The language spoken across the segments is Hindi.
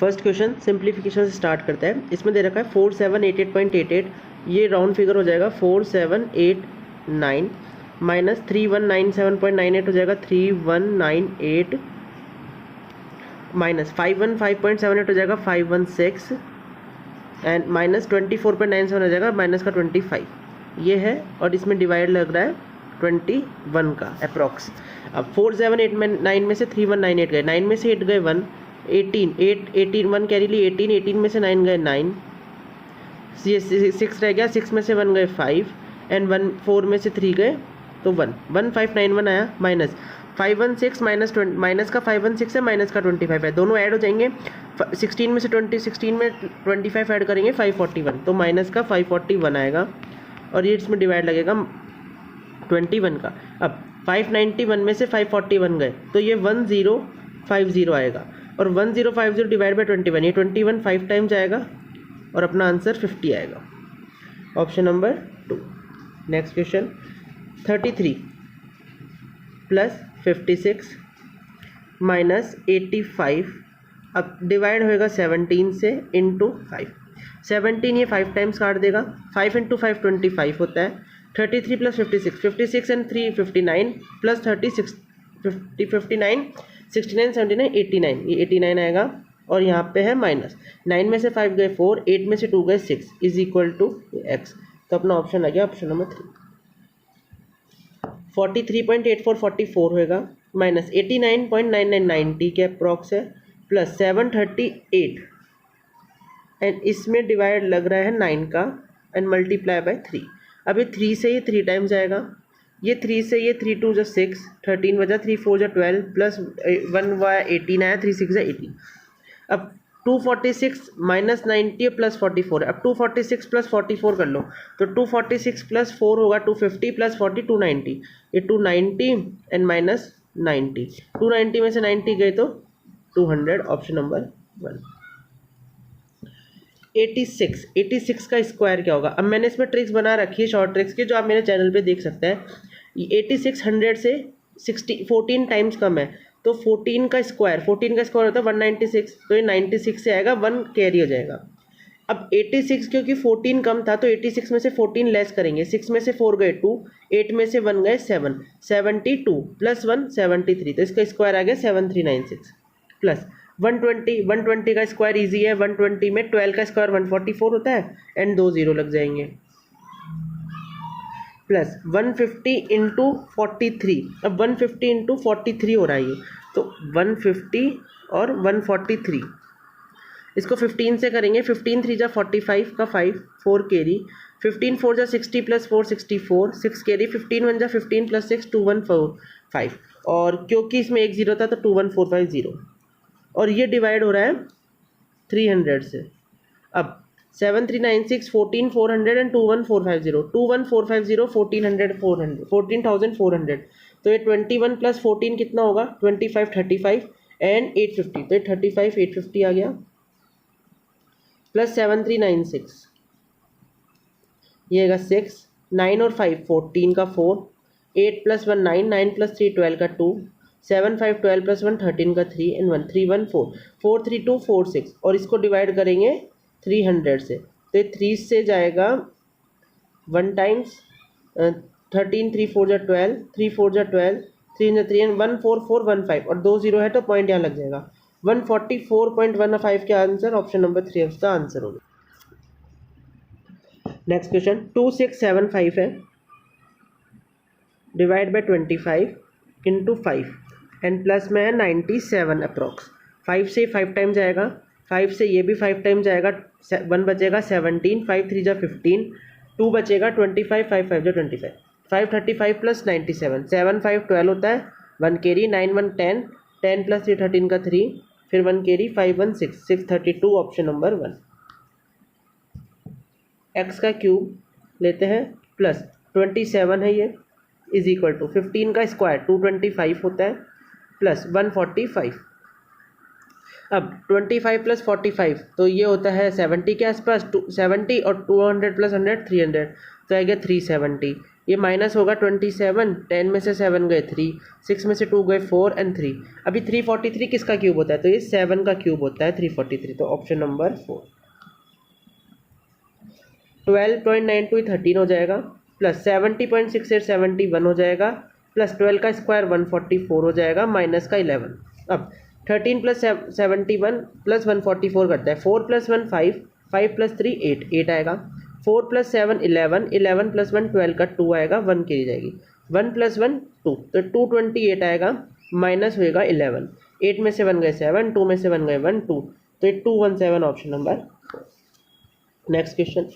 फर्स्ट क्वेश्चन सिंप्लीफिकेशन से स्टार्ट करता है। इसमें दे रखा है 4788.88, ये राउंड फिगर हो जाएगा 4789 माइनस 3197.98 हो जाएगा 3198 माइनस 515.78 हो जाएगा 516 एंड माइनस 24.97 हो जाएगा माइनस का 25, ये है। और इसमें डिवाइड लग रहा है 21 का अप्रॉक्स। अब 4789 में से 3198 गए, 9 में से 8 गए 1, 18 1 कैरी ली 18 में से 9 गए 9, ये 6 रह गया, 6 में से 1 गए 5 एंड 4 में से 3 गए तो 1, 1591 आया माइनस 516 माइनस का 516 है माइनस का 25 है, दोनों ऐड हो जाएंगे। 16 में से 16 में 25 ऐड करेंगे 541, तो माइनस का 541 आएगा और ये इसमें डिवाइड लगेगा 21 का। अब 591 में से 541 गए तो ये 1050 आएगा और 1050 डिवाइड बाई 21, ये 21 5 टाइम्स आएगा और अपना आंसर 50 आएगा, option number 2। Next question 33 plus 56 minus 85, अब डिवाइड होएगा 17 से इंटू 5, 17 ये 5 टाइम्स काट देगा, 5 इंटू 5 25 होता है। 33 प्लस 56 एंड 3 59 प्लस 36 59 69 79 89, ये 89 आएगा और यहाँ पे है माइनस 9 में से 5 गए 4, 8 में से 2 गए 6 इज इक्वल टू x, तो अपना ऑप्शन आ गया ऑप्शन नंबर 3। 43.8444 होएगा माइनस 89.9990 के अप्रॉक्स है प्लस 738 एंड इसमें डिवाइड लग रहा है 9 का एंड मल्टीप्लाई बाय 3। अब ये 3 से ये 3 टाइम्स आएगा, ये 3 से ये 3 2 6 13 बजा 3 4 12 प्लस 1 18 आया 3 6 18। अब 246 माइनस 90 प्लस 44 है, अब 246 प्लस 44 कर लो तो 246 प्लस 4 होगा 250 प्लस 40 290, ये 290 एंड माइनस 90, 290 में से 90 गए तो 200, ऑप्शन नंबर 1। 86 का स्क्वायर क्या होगा? अब मैंने इसमें ट्रिक्स बना रखी है शॉर्ट ट्रिक्स की, जो आप मेरे चैनल पे देख सकते हैं। 86 100 से 14 टाइम्स कम है तो 14 का स्क्वायर होता है 196, तो ये 96 से आएगा, 1 कैरी हो जाएगा। अब 86 क्योंकि 14 कम था तो 86 में से 14 लेस करेंगे, 6 में से 4 गए 2, 8 में से 1 गए 7, 72 प्लस 1 73, तो इसका स्क्वायर आ गया 7396 प्लस 120 का स्क्वायर इजी है, 120 में 12 का स्क्वायर 144 होता है एंड 2 0 लग जाएंगे प्लस 150 इंटू 43, अब 150 इंटू 43 हो रहा है ये, तो 150 और 143, इसको 15 से करेंगे, 15 3 जा 45 का 5 4 कैरी, 15 4 जा 60 प्लस 4 64 6 कैरी, 15 1 जा 15 प्लस 6 2145, और क्योंकि इसमें एक 0 था तो 21450 और ये डिवाइड हो रहा है 300 से। अब 7396 14400 एंड 21450, 21450 14400 तो ये 21 प्लस 14 कितना होगा 25 35 एंड 850, तो ये 35 850 आ गया प्लस 7396, ये आएगा 6 9 और 5 14 का 4, 8 प्लस 1 9 9 प्लस 3 12 का 2, 7 5 12 प्लस 1 13 का 3 एंड 1 3 1 4 4 3 2 4 6 और इसको डिवाइड करेंगे 300 से, तो ये 3 से जाएगा 1 टाइम्स 13 3 4 जा 12 3 4 जा 12 3 जा 3 1 4 4 1 5 और 2 0 है तो पॉइंट यहाँ लग जाएगा 144.15 के आंसर ऑप्शन नंबर 3 इसका आंसर होगा। नेक्स्ट क्वेश्चन 2675 है, divide by 25 into 5 and plus में है 97 अप्रॉक्स। 5 से 5 टाइम्स जाएगा, 5 से ये भी 5 टाइम्स जाएगा, 1 बचेगा 17 5 3 जा 15, 2 बचेगा 25 5 5 जा 25, 5 35 प्लस 97 7 5 12 होता है, 1 कैरी 9 1 10 10 प्लस 3 13 का 3 फिर 1 कैरी 5 1 6 632 ऑप्शन नंबर 1। x का क्यूब लेते हैं प्लस 27 है ये इज इक्वल टू 15 का स्क्वायर 225 होता है प्लस 145। अब 25 प्लस 45 तो ये होता है 70 के आसपास, 70 और 200 प्लस 100 300, तो आएगा 370 ये माइनस होगा 27, 10 में से 7 गए 3, 6 में से 2 गए 4 एंड 3। अभी 343 किसका क्यूब होता है, तो ये 7 का क्यूब होता है 343, तो ऑप्शन नंबर 4। 12.92 13 हो जाएगा, प्लस 70.68 71 हो जाएगा, प्लस 12 का स्क्वायर 144 हो जाएगा, माइनस का 11। अब 13 प्लस 71 प्लस 144 करता है, 4 प्लस 1 5, 5 प्लस 3 8, 8 आएगा, 4 प्लस 7 11, 11 प्लस 1 12 का 2 आएगा, 1 की जाएगी, 1 प्लस 1 2, तो 228 आएगा, माइनस होएगा 11, 8 में से 1 गए 7, 2 में से 1 गए 1 2, तो ये 217 ऑप्शन नंबर। नेक्स्ट क्वेश्चन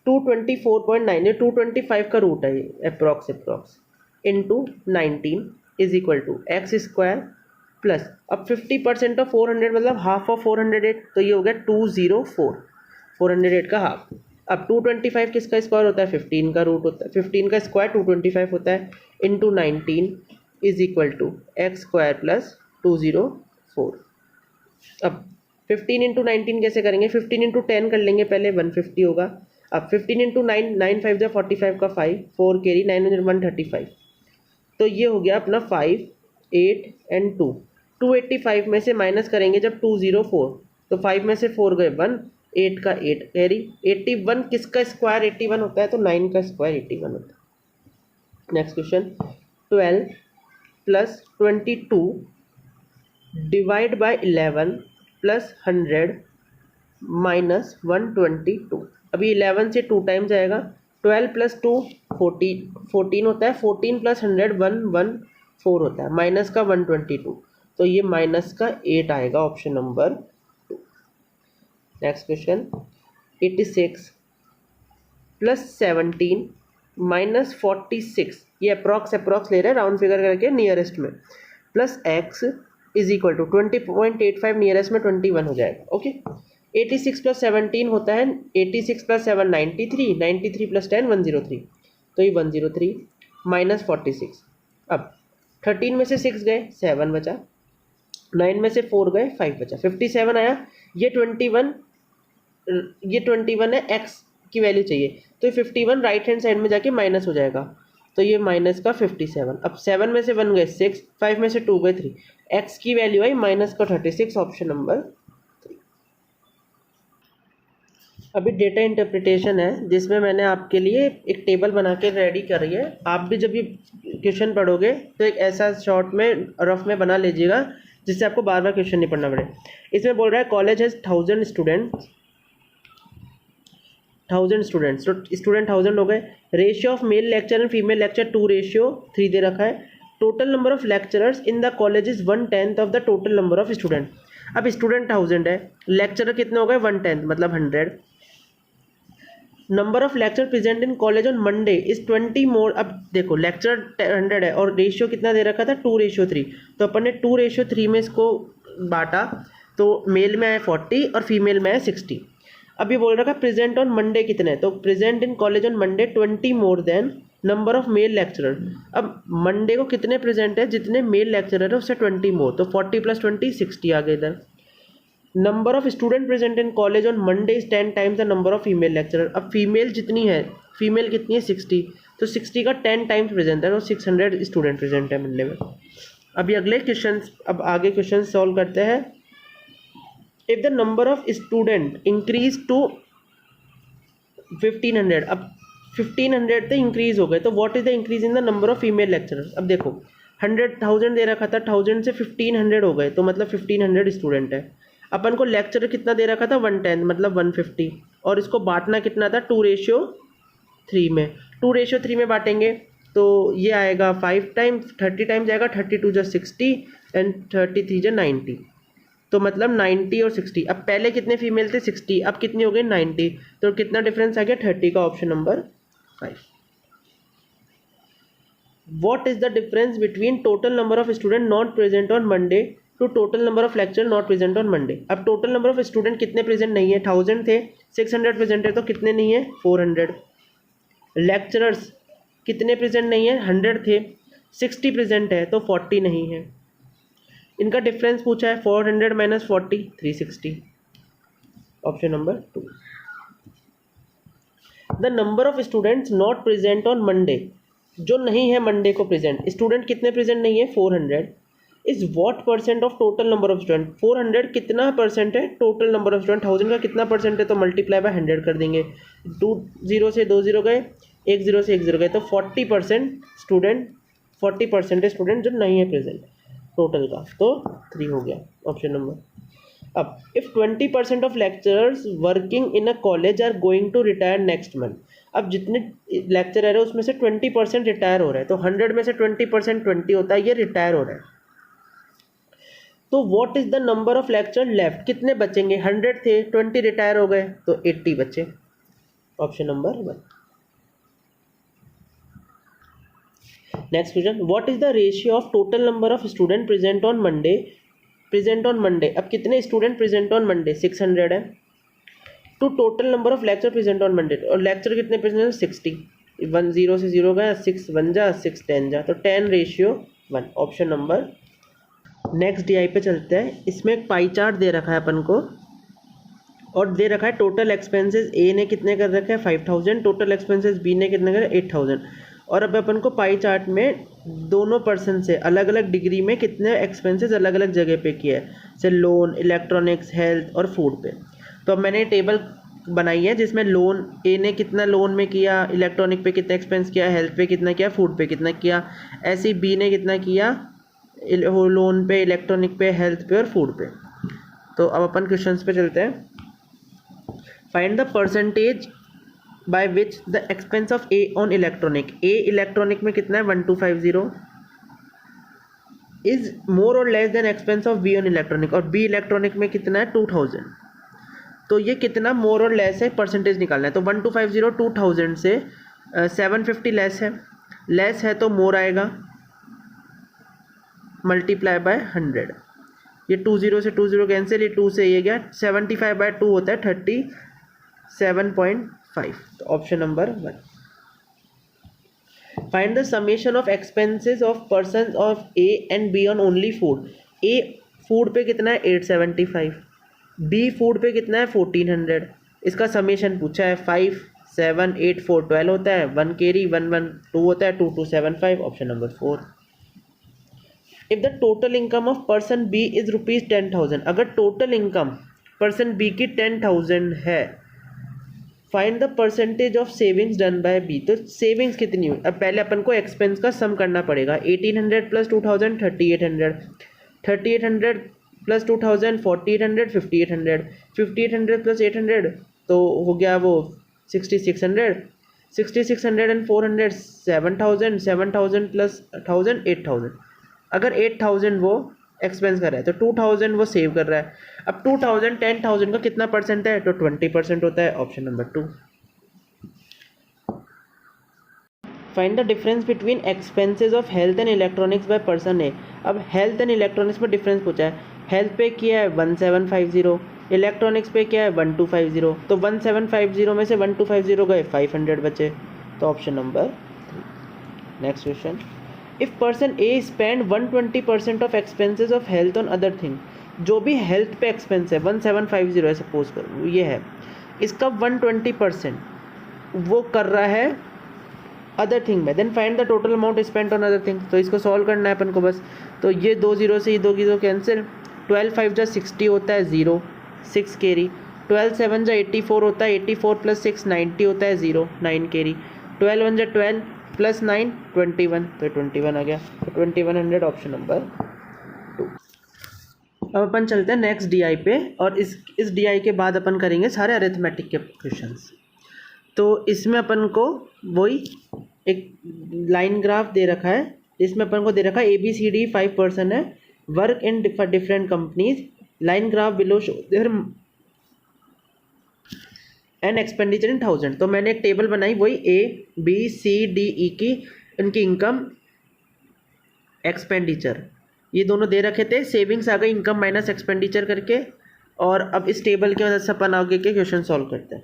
224.9, ये 225 का रूट है, approx into 19 is equal to x square plus, अब 50% ऑफ 400 मतलब हाफ ऑफ 408, तो ये हो गया 204, 408 का हाफ। अब 225 किसका स्क्वायर होता है, 15 का रूट होता है, 15 का स्क्वायर 225 होता है, into 19 is equal to x square plus 204। अब 15 इंटू 19 कैसे करेंगे, 15 इंटू 10 कर लेंगे पहले, 150 होगा। अब 15 इंटू 9, 9 5 जा 45 का 5, 4 कैरी 9 135, तो ये हो गया अपना 5 8 एंड 2, 285 में से माइनस करेंगे जब 204, तो 5 में से 4 गए 1, 8 का 8 कैरी 81, किसका स्क्वायर 81 होता है, तो 9 का स्क्वायर 81 होता है। Next question 12 plus 22 divide by 11 plus 100 minus 122। अभी 11 से 2 टाइम्स आएगा, 12 प्लस 2 14 होता है, 14 प्लस 100 114 होता है, माइनस का 122, तो ये माइनस का 8 आएगा, option number 2। Next question 86 plus 17 minus 46, ये अप्रॉक्स ले रहे हैं राउंड फिगर करके नियरेस्ट में, plus x is equal to 20.85, nearest में 21 हो जाएगा। ओके 86 प्लस 17 होता है 86 प्लस 7 93, 93 प्लस 10 103, तो ये 103 माइनस 46। अब 13 में से 6 गए 7 बचा, 9 में से 4 गए 5 बचा, 57 आया। ये 21 है, एक्स की वैल्यू चाहिए, तो ये 51 राइट हैंड साइड में जाके माइनस हो जाएगा, तो ये माइनस का 57। अब 7 में से 1 गए 6, 5 में से 2 गए 3, एक्स की वैल्यू आई माइनस का 36, ऑप्शन नंबर 3। अभी डेटा इंटरप्रिटेशन है, जिसमें मैंने आपके लिए एक टेबल बना के रेडी करी है। आप भी जब ये क्वेश्चन पढ़ोगे तो एक ऐसा शॉर्ट में रफ में बना लीजिएगा जिससे आपको बार बार क्वेश्चन नहीं पढ़ना पड़े। इसमें बोल रहा है कॉलेज हैज़ 1000 स्टूडेंट्स, तो स्टूडेंट 1000 हो गए। Ratio of male lecture and female lecture 2:3 दे रखा है। Total number of lecturers in the college is 1/10 of the total number of student. अब स्टूडेंट 1000 है, लेक्चरर कितने हो गए 1/10 मतलब 100। Number of lecture present in college on Monday is 20 मोर। अब देखो लेक्चर 100 है और रेशियो कितना दे रखा था 2:3, तो अपन ने 2:3 में इसको बांटा, तो मेल में आया 40 और फीमेल में आया 60। अब ये बोल रखा है प्रेजेंट ऑन मंडे कितने, तो present in college on Monday 20 more than number of male lecturer. अब मंडे को कितने प्रेजेंट है, जितने मेल लेक्चरर है उससे 20 मोर, तो 40 प्लस 20 60 आ गए इधर। Number of student present in college on Monday is 10 times the number of female lecturer. अब फीमेल जितनी है, फीमेल कितनी है 60, तो 60 का 10 टाइम्स प्रेजेंट है, तो 600 स्टूडेंट प्रेजेंट है मंडे में। अभी अगले क्वेश्चन, अब आगे क्वेश्चन सॉल्व करते हैं। If the number of student increase to 1500, अब 1500 तो इंक्रीज हो गए, तो what is the increase in the number of female lecturers. अब देखो 100,000 दे रखा था, 1000 से 1500 हो गए, तो मतलब 1500 स्टूडेंट है। अपन को लेक्चर कितना दे रखा था 110 मतलब 150, और इसको बांटना कितना था 2:3 में। 2:3 में बांटेंगे तो ये आएगा 5 टाइम्स, 30 टाइम्स आएगा, 32 जो 60 एंड 33 जो 90, तो मतलब 90 और 60। अब पहले कितने फीमेल थे 60, अब कितनी हो गई 90, तो कितना डिफरेंस आ गया 30 का, option number 5। What is the difference between total number of student not present on Monday to total number of lecture not present on Monday. अब टोटल नंबर ऑफ स्टूडेंट कितने प्रेजेंट नहीं है, 1000 थे, 600 प्रेजेंट है, तो कितने नहीं है 400। लेक्चरर्स कितने प्रेजेंट नहीं है 100 थे, 60 प्रेजेंट है, तो 40 नहीं है। इनका डिफरेंस पूछा है 400 minus 40 360, option number 2। The number of students not present on Monday जो नहीं है मंडे को प्रेजेंट, स्टूडेंट कितने प्रेजेंट नहीं है 400, is what percent of total number of student, 400 कितना परसेंट है टोटल नंबर ऑफ स्टूडेंट, 1000 का कितना परसेंट है तो मल्टीप्लाई बाय 100 कर देंगे, 2 0 से 2 0 गए, 1 0 से 1 0 गए, तो 40% स्टूडेंट, 40% स्टूडेंट जो नहीं है प्रेजेंट टोटल का, तो 3 हो गया ऑप्शन नंबर। अब if 20% of lecturers working in a college are going to retire next month, अब जितने लेक्चरर है उसमें से 20% रिटायर हो रहा है, तो 100 में से 20% 20 होता है, ये रिटायर हो रहा है। तो what is the number of lecture left, कितने बचेंगे, 100 थे, 20 रिटायर हो गए, तो 80 बचे, option number 1। Next question, what is the ratio of total number of student present on Monday, present on Monday, अब कितने स्टूडेंट प्रेजेंट ऑन मंडे 600 है, to total number of lecture present on Monday, और लेक्चर कितने प्रेजेंट है 60, 1 0 से 0 गया, 6 1 जा 6 10 जा, तो 10:1, ऑप्शन नंबर। नेक्स्ट DI पे चलते हैं, इसमें एक पाई चार्ट दे रखा है अपन को और दे रखा है टोटल एक्सपेंसेस ए ने कितने कर रखे हैं 5000, टोटल एक्सपेंसेस बी ने कितने कर 8000, और अब अपन को पाई चार्ट में दोनों पर्सन से अलग अलग डिग्री में कितने एक्सपेंसेस अलग अलग जगह पे किए हैं, जैसे लोन, इलेक्ट्रॉनिक्स, हेल्थ और फूड पे। तो अब मैंने टेबल बनाई है जिसमें लोन, ए ने कितना लोन में किया, इलेक्ट्रॉनिक पे कितना एक्सपेंस किया, हेल्थ पे कितना किया, फूड पे कितना किया, ऐसे ही बी ने कितना किया लोन पे, इलेक्ट्रॉनिक पे, हेल्थ पे और फूड पे। तो अब अपन क्वेश्चंस पे चलते हैं। Find the percentage by which the expense of A on electronic, A electronic में कितना है 1250, इज मोर और less then expense of be on electronic, और बी इलेक्ट्रॉनिक में कितना है 2000, तो ये कितना मोर और लेस है परसेंटेज निकालना है। तो 1250 2000 से 750 लेस है तो मोर आएगा, मल्टीप्लाई बाय 100, ये 2 0 से 2 0 कैंसिल, ये 2 से ये गया, 75/2 होता है 37.5, तो option number 1। Find the summation of expenses of person of A and be on only food, A food पे कितना है 875, बी फूड पे कितना है 1400, इसका समेशन पूछा है 5 7 8 4 12 होता है, 1 कैरी 1 1 2 होता है, 2 2 7 5, option number 4। If the total income of person B is ₹10,000, अगर टोटल इनकम पर्सन बी की 10,000 है, find the percentage of savings done by B, तो सेविंग्स कितनी हुई, अब पहले अपन को एक्सपेंस का सम करना पड़ेगा, 1800 प्लस 2000 3800, 3800 प्लस 2000 4800 5800, 5800 प्लस 800 तो हो गया वो 6600, 6600 एंड 400 7000, 7000 प्लस 1000 8000, अगर 8000 वो एक्सपेंस कर रहा है तो 2000 वो सेव कर रहा है। अब 2000 10,000 का कितना परसेंट है, तो 20% होता है, option number 2। Find the difference between expenses of health and electronics by person A, अब हेल्थ एंड इलेक्ट्रॉनिक्स में डिफरेंस पूछा है, हेल्थ पे किया है 1750, इलेक्ट्रॉनिक्स पे किया है 1250, तो 1750 में से 1250 गए 500 बचे, तो option number 3। Next question, if person A spend 120% of expenses of health on other thing, जो भी हेल्थ पे एक्सपेंस है 1750 है सपोज करो ये है, इसका 120% वो कर रहा है अदर थिंग में, then find the total amount spent on other thing, तो इसको सॉल्व करना है अपन को बस, तो ये 2 0 से ये 2 की 2 कैंसिल, 12 5 जा 60 होता है 0 6 कैरी, 12 7 जा 84 होता है 84 प्लस 6 90 होता है 0 9 कैरी, 12 1 जा 12 प्लस 9 21, तो 21 आ गया, तो 2100 ऑप्शन नंबर 2। अब अपन चलते हैं नेक्स्ट DI पे, और इस DI के बाद अपन करेंगे सारे अरिथमेटिक के क्वेश्चंस। तो इसमें अपन को वही एक लाइन ग्राफ दे रखा है, इसमें अपन को दे रखा है ABCD 5 पर्सन है, work in different companies, line graph below show their and expenditure in 1000, तो मैंने एक टेबल बनाई वही ABCDE की इनकी इनकम एक्सपेंडिचर, ये दोनों दे रखे थे, सेविंग्स आ गई इनकम माइनस एक्सपेंडिचर करके, और अब इस टेबल की मदद से अपन आगे के क्वेश्चन सॉल्व करते हैं।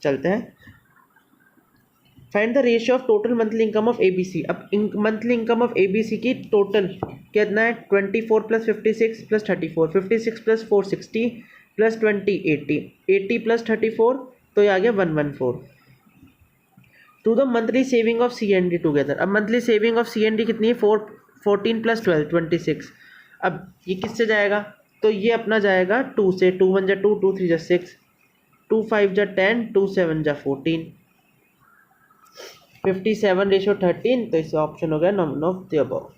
चलते हैं, find the ratio of total monthly income of ABC, अब मंथली इनकम ऑफ ABC की टोटल कितना है 24 plus 56 plus 34, 56 plus 4 60 plus 20 80, 80 plus 34 तो ये आ गया 114। To the monthly saving of C and D together. अब monthly saving of C and D कितनी है, 14 + 12 26। अब ये किससे जाएगा, तो ये अपना जाएगा 2 से, 2 1 जा 2, 2 3 जा 6, 2 5 जा 10, 2 7 जा 14, 57:13। तो इसका ऑप्शन हो गया none of the above.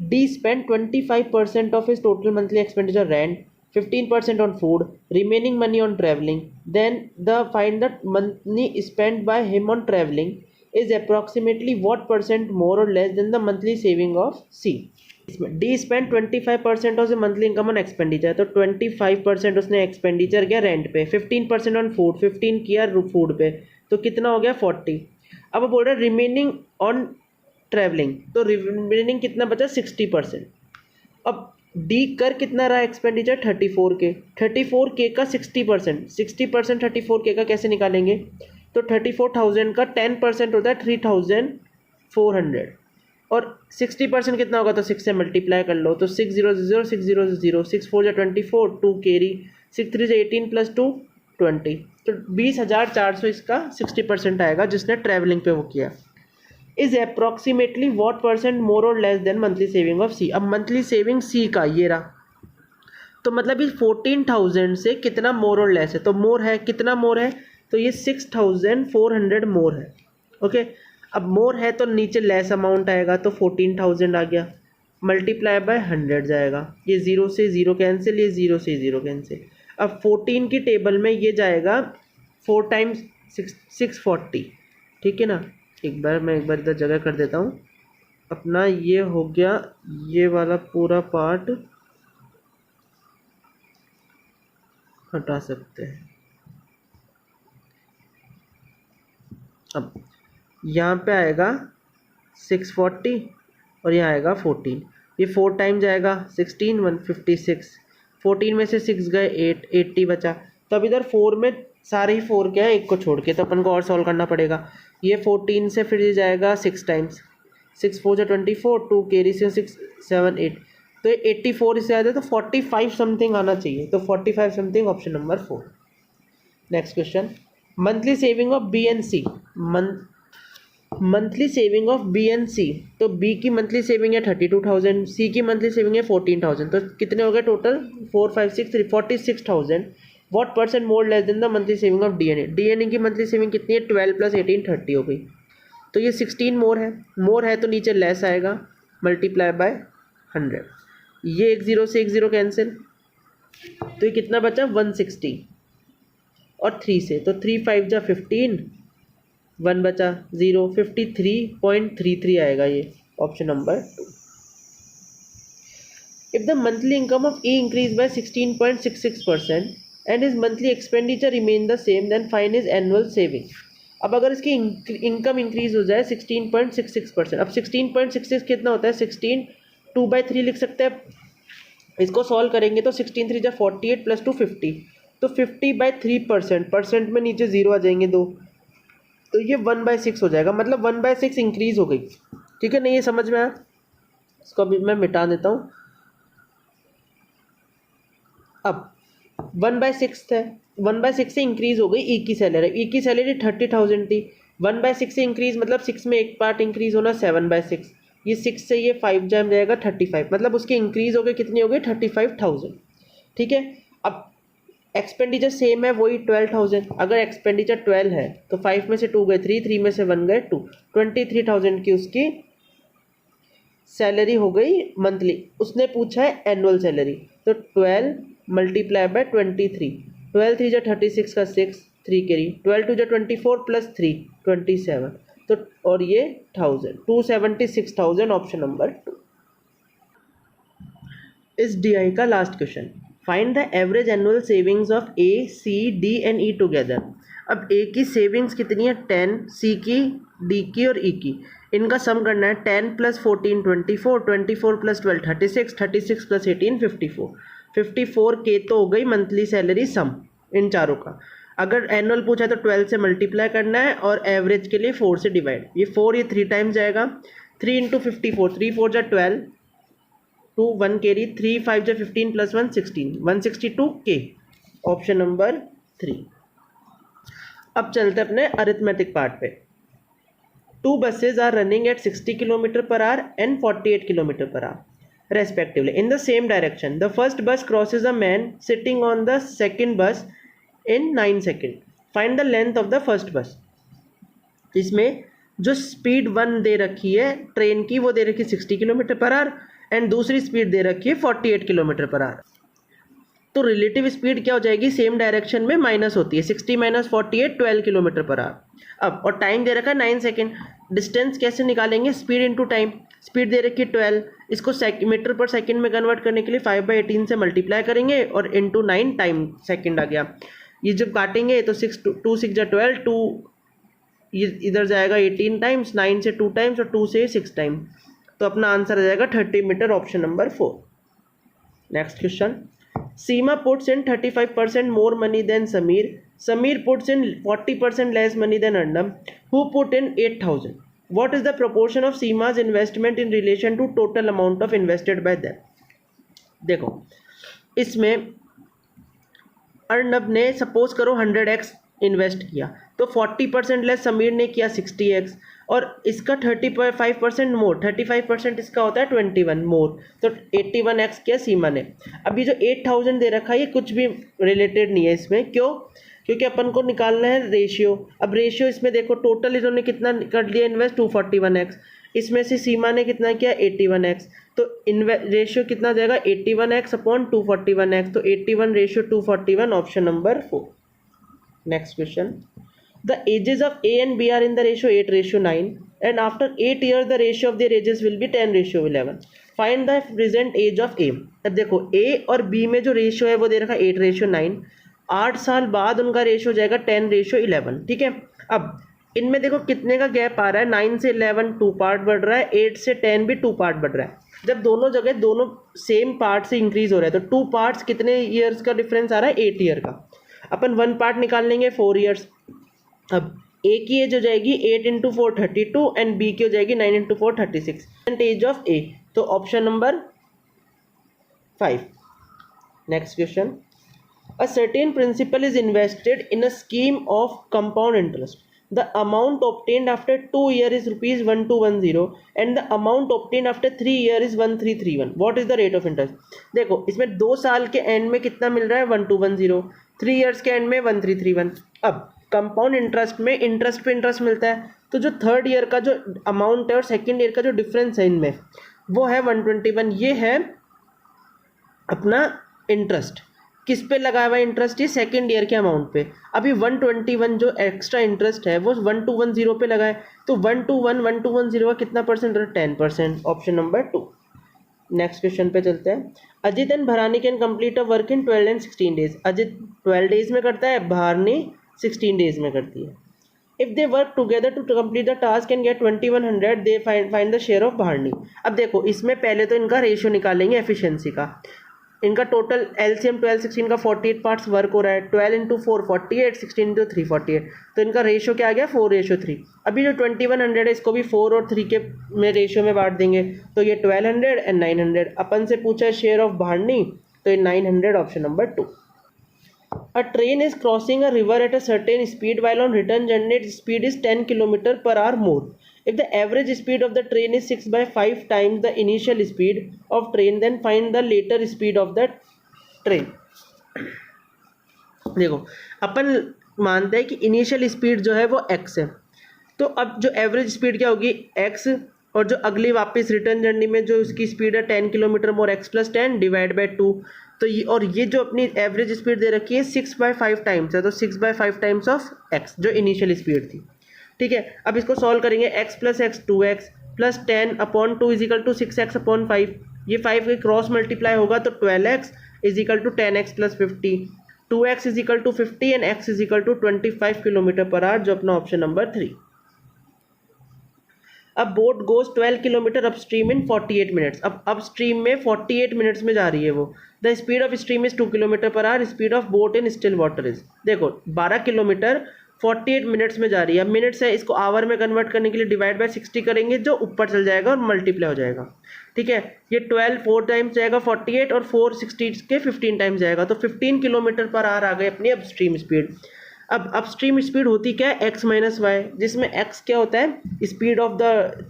D spend 25% of his total monthly expenditure rent, 15% on food, remaining money on traveling. Then the find that money spent by him on traveling is approximately what percent more or less than the monthly saving of C. D spent 25% of the monthly income on expenditure, तो 25% उसने एक्सपेंडिचर किया रेंट पे, 15% ऑन फूड, 15 किया फूड पे, तो कितना हो गया 40। अब बोल रहा है रिमेनिंग ऑन ट्रैवलिंग, तो रिमेनिंग कितना बचा 60%। अब डी कर कितना रहा एक्सपेंडिचर 34K, 34K का 60%, 60% 34K का कैसे निकालेंगे, तो 34,000 का 10% होता है 3,400, और 60% कितना होगा, तो 6 से मल्टीप्लाई कर लो, तो 6 0 0 6 0 0, 6 4 जा 24, 2 कैरी, 6 3 जा 18 + 2 20, तो 20,400 इसका 60% आएगा जिसने ट्रैवलिंग पे वो किया। Is approximately what percent more और less than monthly saving of C. अब मंथली सेविंग सी का ये रहा, तो मतलब इस 14,000 से कितना मोर और लेस है, तो मोर है, कितना मोर है, तो ये 6,400 मोर है। ओके, अब मोर है तो नीचे लेस अमाउंट आएगा, तो 14,000 आ गया, मल्टीप्लाई बाय 100 जाएगा, ये 0 से 0 कैंसिल, ये 0 से 0 कैंसिल। अब 14 की टेबल में ये जाएगा 4 टाइम्स 640, ठीक है ना। एक बार इधर जगह कर देता हूँ अपना, ये हो गया, ये वाला पूरा पार्ट हटा सकते हैं। अब यहाँ पे आएगा 640 और यहाँ आएगा 14, ये 4 टाइम जाएगा 16 156, 14 में से 6 गए 8, 80 बचा। तो अब इधर 4 में सारे ही 4 क्या है, एक को छोड़ के, तो अपन को और सॉल्व करना पड़ेगा। ये 14 से फिर ये जाएगा 6 टाइम्स, 6 4 जा 24, 2 कैरी से 6 7 8, तो ये 84 इससे आया, तो 45 समथिंग आना चाहिए, तो 45 something option number 4। Next question, monthly saving of B and C. Monthly saving of B and C, तो बी की मंथली सेविंग है 32,000, सी की मंथली सेविंग है 14,000, तो कितने हो गए total 4 5 6 3 46,000। What percent more less than the monthly saving of D N A. D N A की मंथली सेविंग कितनी है 12 + 18 30 हो गई, तो ये 16 मोर है तो नीचे लेस आएगा, मल्टीप्लाई बाय 100, ये 1 0 से 1 0 कैंसिल, तो ये कितना बचा 160, और 3 से, तो 3 5 जा 15, 1 बचा 0, 53.33 आएगा ये option number 2। If the monthly income of A increase by 16.66% and his monthly expenditure remain the same, then find his annual saving। अब अगर इसकी इनकम इंक्रीज हो जाए 16.66%, अब 16.66 कितना होता है 16, 2/3 लिख सकते हैं, इसको सॉल्व करेंगे तो 16 3 जा 48 + 2 50, तो 50/3%, परसेंट में नीचे 0 आ जाएंगे 2, तो ये 1/6 हो जाएगा, मतलब 1/6 इंक्रीज हो गई, ठीक है। नहीं ये समझ में आया, इसको अभी मैं मिटा देता हूँ। अब 1/6 है, 1/6 से इंक्रीज हो गई ई की सैलरी। ई की सैलरी 30,000 थी, 1/6 से इंक्रीज मतलब 6 में एक पार्ट इंक्रीज होना 7/6, ये 6 से ये 5 जाम जाएगा 35, मतलब उसकी इंक्रीज हो गई, कितनी हो गई 35,000, ठीक है। अब एक्सपेंडिचर सेम है वही 12,000, अगर एक्सपेंडिचर 12 है तो 5 में से 2 गए 3, 3 में से 1 गए 2, 23,000 की उसकी सैलरी हो गई मंथली। उसने पूछा है एनुअल सैलरी, तो 12 मल्टीप्लाई बाय 23, 12 3 जा 36 का 6, 3 कैरी, 12 2 जा 24 + 3 27, तो और ये 1000, 276,000 ऑप्शन नंबर 2। इस DI का last question, find the average annual savings of A, C, D and E together. अब A की सेविंग्स कितनी है 10, C की, D की और E की, इनका सम करना है। 10 + 14 24, 24 + 12 36, 36 + 18 54, 54K तो हो गई मंथली सैलरी सम इन चारों का। अगर एनुअल पूछा तो 12 से मल्टीप्लाई करना है और एवरेज के लिए 4 से डिवाइड, ये 4 ये 3 टाइम्स जाएगा, 3 × 54, 3 4 जा 12, 2 1 कैरी, 3 5 जा 15 + 1 16, 162K ऑप्शन नंबर 3। अब चलते अपने अरिथमेटिक पार्ट पे। 2 buses are running at 60 km per hour and 48 km per hour respectively in the same direction. The first bus crosses a man sitting on the second bus in 9 seconds. Find the length of the first bus. इसमें जो स्पीड 1 दे रखी है ट्रेन की वो दे रखी है 60 किलोमीटर पर आवर एंड दूसरी स्पीड दे रखी है 48 किलोमीटर पर आवर। तो रिलेटिव स्पीड क्या हो जाएगी, सेम डायरेक्शन में माइनस होती है, 60 माइनस 48 12 किलोमीटर पर आवर। अब और टाइम दे रखा है 9 सेकेंड। डिस्टेंस कैसे निकालेंगे, स्पीड इंटू टाइम। स्पीड दे रखी है 12, इसको मीटर पर सेकंड में कन्वर्ट करने के लिए 5/18 से मल्टीप्लाई करेंगे और इंटू 9 टाइम सेकेंड आ गया। ये जब काटेंगे तो 6 2 6 जा 12, 2 ये इधर जाएगा 18 टाइम्स, 9 से 2 टाइम्स और 2 से 6 टाइम, तो अपना आंसर आ जाएगा 30 metre, option number 4। Next question, Seema puts in 35% more money than Samir. Samir puts in 40% less money than Arnab, who put in 8,000. What is the proportion of Seema's investment in relation to total amount of invested by them? देखो इसमें अर्नब ने सपोज करो 100x इन्वेस्ट किया तो 40% लेस समीर ने किया 60x और इसका 35% मोर, 35% इसका होता है 21 मोर, तो 81x किया सीमा ने। अभी जो 8000 दे रखा है ये कुछ भी रिलेटेड नहीं है इसमें, क्यों? क्योंकि अपन को निकालना है रेशियो। अब रेशियो इसमें देखो टोटल इन्होंने कितना कर लिया इन्वेस्ट 241x, इसमें से सीमा ने कितना किया 81x, तो रेशियो कितना जाएगा 81x अपॉन 241x, तो 81 ratio 241, option number 4। Next question, the ages of A and B are in the ratio 8:9 and after 8 years the ratio of their ages will be 10:11. Find the present age of A. अब देखो A और B में जो रेशियो है वो दे रखा है 8:9, 8 साल बाद उनका रेशियो जाएगा 10:11, ठीक है। अब इनमें देखो कितने का गैप आ रहा है, 9 से 11 2 पार्ट बढ़ रहा है, 8 से 10 भी 2 पार्ट बढ़ रहा है। जब दोनों जगह दोनों सेम पार्ट से इंक्रीज हो रहा है तो 2 पार्ट्स कितने ईयर्स का डिफरेंस आ रहा है, 8 ईयर का। अपन 1 पार्ट निकाल लेंगे 4 ईयर्स। अब ए की एज हो जाएगी 8 × 4 32 एंड बी की हो जाएगी 9 × 4 36, एज ऑफ ए, तो option number 5। Next question, a certain principal is invested in a scheme of compound interest, the amount obtained after 2 years is ₹1210 and the amount obtained after 3 years is 1331, what is the rate of interest. देखो इसमें 2 साल के एंड में कितना मिल रहा है 1210, 3 years के एंड में 1331। अब कंपाउंड इंटरेस्ट में इंटरेस्ट पे इंटरेस्ट मिलता है, तो जो 3rd ईयर का जो अमाउंट है और 2nd ईयर का जो डिफरेंस है इनमें वो है 121, ये है अपना इंटरेस्ट। किस पे लगाया हुआ इंटरेस्ट, ये 2nd ईयर के अमाउंट पे। अभी 121 जो एक्स्ट्रा इंटरेस्ट है वो 1210 पे लगाए, तो 1210 का कितना परसेंट है 10%, ऑप्शन नंबर 2। नेक्स्ट क्वेश्चन पे चलते हैं, अजित एंड भरानी can complete a work in 12 and 16 days। Ajit 12 days में करता है, भरानी 16 days में करती है। If they work together to complete the task and get 2100, they find the share of Bharani. अब देखो इसमें पहले तो इनका रेशियो निकालेंगे एफिशिएंसी का। इनका टोटल एलसीएम 12 16 का 48 पार्ट्स वर्क हो रहा है, 12 × 4 48, 16 × 3 48, तो इनका रेशियो क्या आ गया 4:3। अभी जो 2100 है इसको भी 4 और 3 के में रेशियो में बांट देंगे, तो ये 1200 एंड 900। अपन से पूछा है शेयर ऑफ भारनी, तो ये 900, option number 2। A train is crossing a river at a certain speed while on return journey its speed is 10 km per hour more. If the average speed of the train is 6/5 times the initial speed of train, then find the later speed of the train. देखो अपन मानते हैं कि इनिशियल स्पीड जो है वो x है, तो अब जो एवरेज स्पीड क्या होगी x, और जो अगली वापस रिटर्न जर्नी में जो उसकी स्पीड है 10 kilometre more, x + 10 divide by 2, तो ये और ये जो अपनी एवरेज स्पीड दे रखी है 6/5 टाइम्स है, तो 6/5 टाइम्स ऑफ x जो इनिशियल स्पीड थी, ठीक है। अब इसको सॉल्व करेंगे, x + x 2x + 10/2 = 6x/5, ये 5 के क्रॉस मल्टीप्लाई होगा तो 12x = 10x + 50, 2x = 50 and x = 25 km/h, जो अपना ऑप्शन नंबर 3। अब बोट गोज 12 किलोमीटर अपस्ट्रीम इन 48 मिनट्स। अब अपस्ट्रीम में 48 मिनट्स में जा रही है वो। The speed of stream is 2 km/h, speed of boat in still water is, देखो 12 किलोमीटर 48 मिनट्स में जा रही है। अब मिनट्स है, इसको आवर में कन्वर्ट करने के लिए डिवाइड बाय 60 करेंगे, जो ऊपर चल जाएगा और मल्टीप्लाई हो जाएगा, ठीक है। ये 12 4 टाइम्स जाएगा 48 और 4 60 के 15 टाइम्स जाएगा, तो 15 km/h आ गई अपनी अपस्ट्रीम स्पीड। अब अपस्ट्रीम स्पीड होती क्या है, x माइनस वाई, जिसमें x क्या होता है speed of the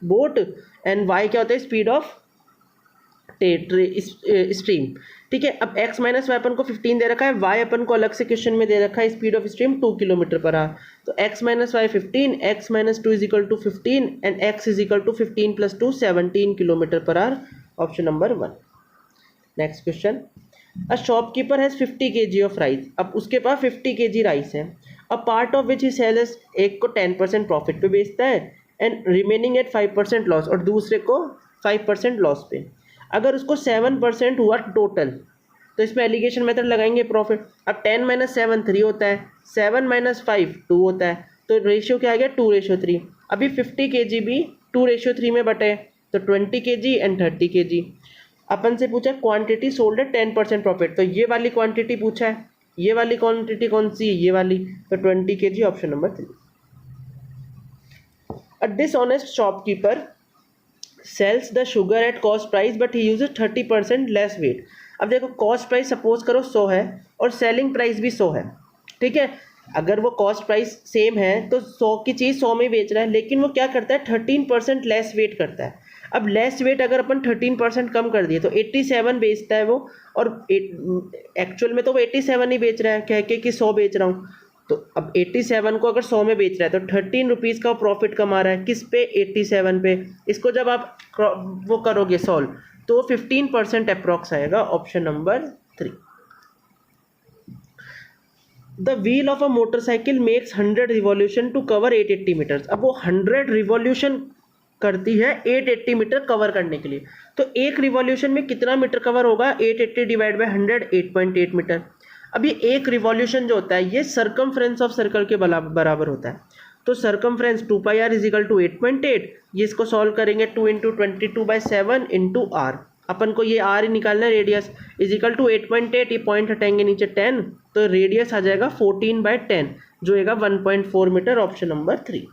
boat and y क्या होता है स्पीड ऑफ स्ट्रीम। ठीक है, अब x माइनस वाई अपन को 15 दे रखा है, y अपन को अलग से क्वेश्चन में दे रखा है speed of stream 2 kilometre per hour. तो x minus y 15, x minus 2 is equal to 15 and x is equal to 15 plus 2 17 kilometre per hour, option number 1। Next question, a shopkeeper has 50 kg of rice. अब उसके पास 50 kg राइस है, a part of which he sells, एक को 10% प्रॉफिट पे बेचता है एंड रिमेनिंग एट 5% लॉस, और दूसरे को 5% लॉस पे। अगर उसको 7% हुआ टोटल, तो इसमें एलिगेशन मेथड लगाएंगे प्रॉफिट। अब 10 माइनस 7 3 होता है, 7 माइनस 5 2 होता है, तो रेशियो क्या आ गया 2:3। अभी 50 kg भी 2:3 में बटे, तो 20 kg एंड 30 kg। अपन से पूछा क्वांटिटी सोल्ड है 10% प्रॉफिट, तो ये वाली क्वांटिटी पूछा है, ये वाली क्वांटिटी कौन सी है, ये वाली, तो 20 kg, option number 3। A dishonest shopkeeper sells the sugar at cost price but he uses 30% less weight. अब देखो कॉस्ट प्राइस सपोज करो 100 है और सेलिंग प्राइस भी 100 है, ठीक है। अगर वो कॉस्ट प्राइस सेम है तो 100 की चीज़ 100 में बेच रहा है, लेकिन वो क्या करता है 13% लेस वेट करता है। अब लेस वेट अगर अपन 13% कम कर दिए तो 87 बेचता है वो, और एक्चुअल में तो वो 87 ही बेच रहा है कह के कि 100 बेच रहा हूँ। तो अब 87 को अगर 100 में बेच रहा है तो 13 रुपीज़ का प्रॉफिट कमा रहा है, किस पे 87 पे। इसको जब आप वो करोगे सॉल्व तो 15% अप्रॉक्स आएगा, option number 3। The wheel of a motorcycle makes 100 revolution to cover 880 metres. अब वो 100 रिवॉल्यूशन करती है 880 मीटर कवर करने के लिए, तो एक रिवॉल्यूशन में कितना मीटर कवर होगा, 880 डिवाइड बाई 100 8.8 मीटर। अब ये एक रिवॉल्यूशन जो होता है ये सरकमफ्रेंस ऑफ सर्कल के बराबर होता है, तो circumference 2πr is equal to 8.8। ये इसको सॉल्व करेंगे 2 × 22/7 × r, अपन को ये r ही निकालना है, रेडियस इज इक्वल टू 8.8, ये पॉइंट हटाएंगे नीचे 10, तो रेडियस आ जाएगा 14/10 जो होगा 1.4 मीटर, ऑप्शन नंबर 3।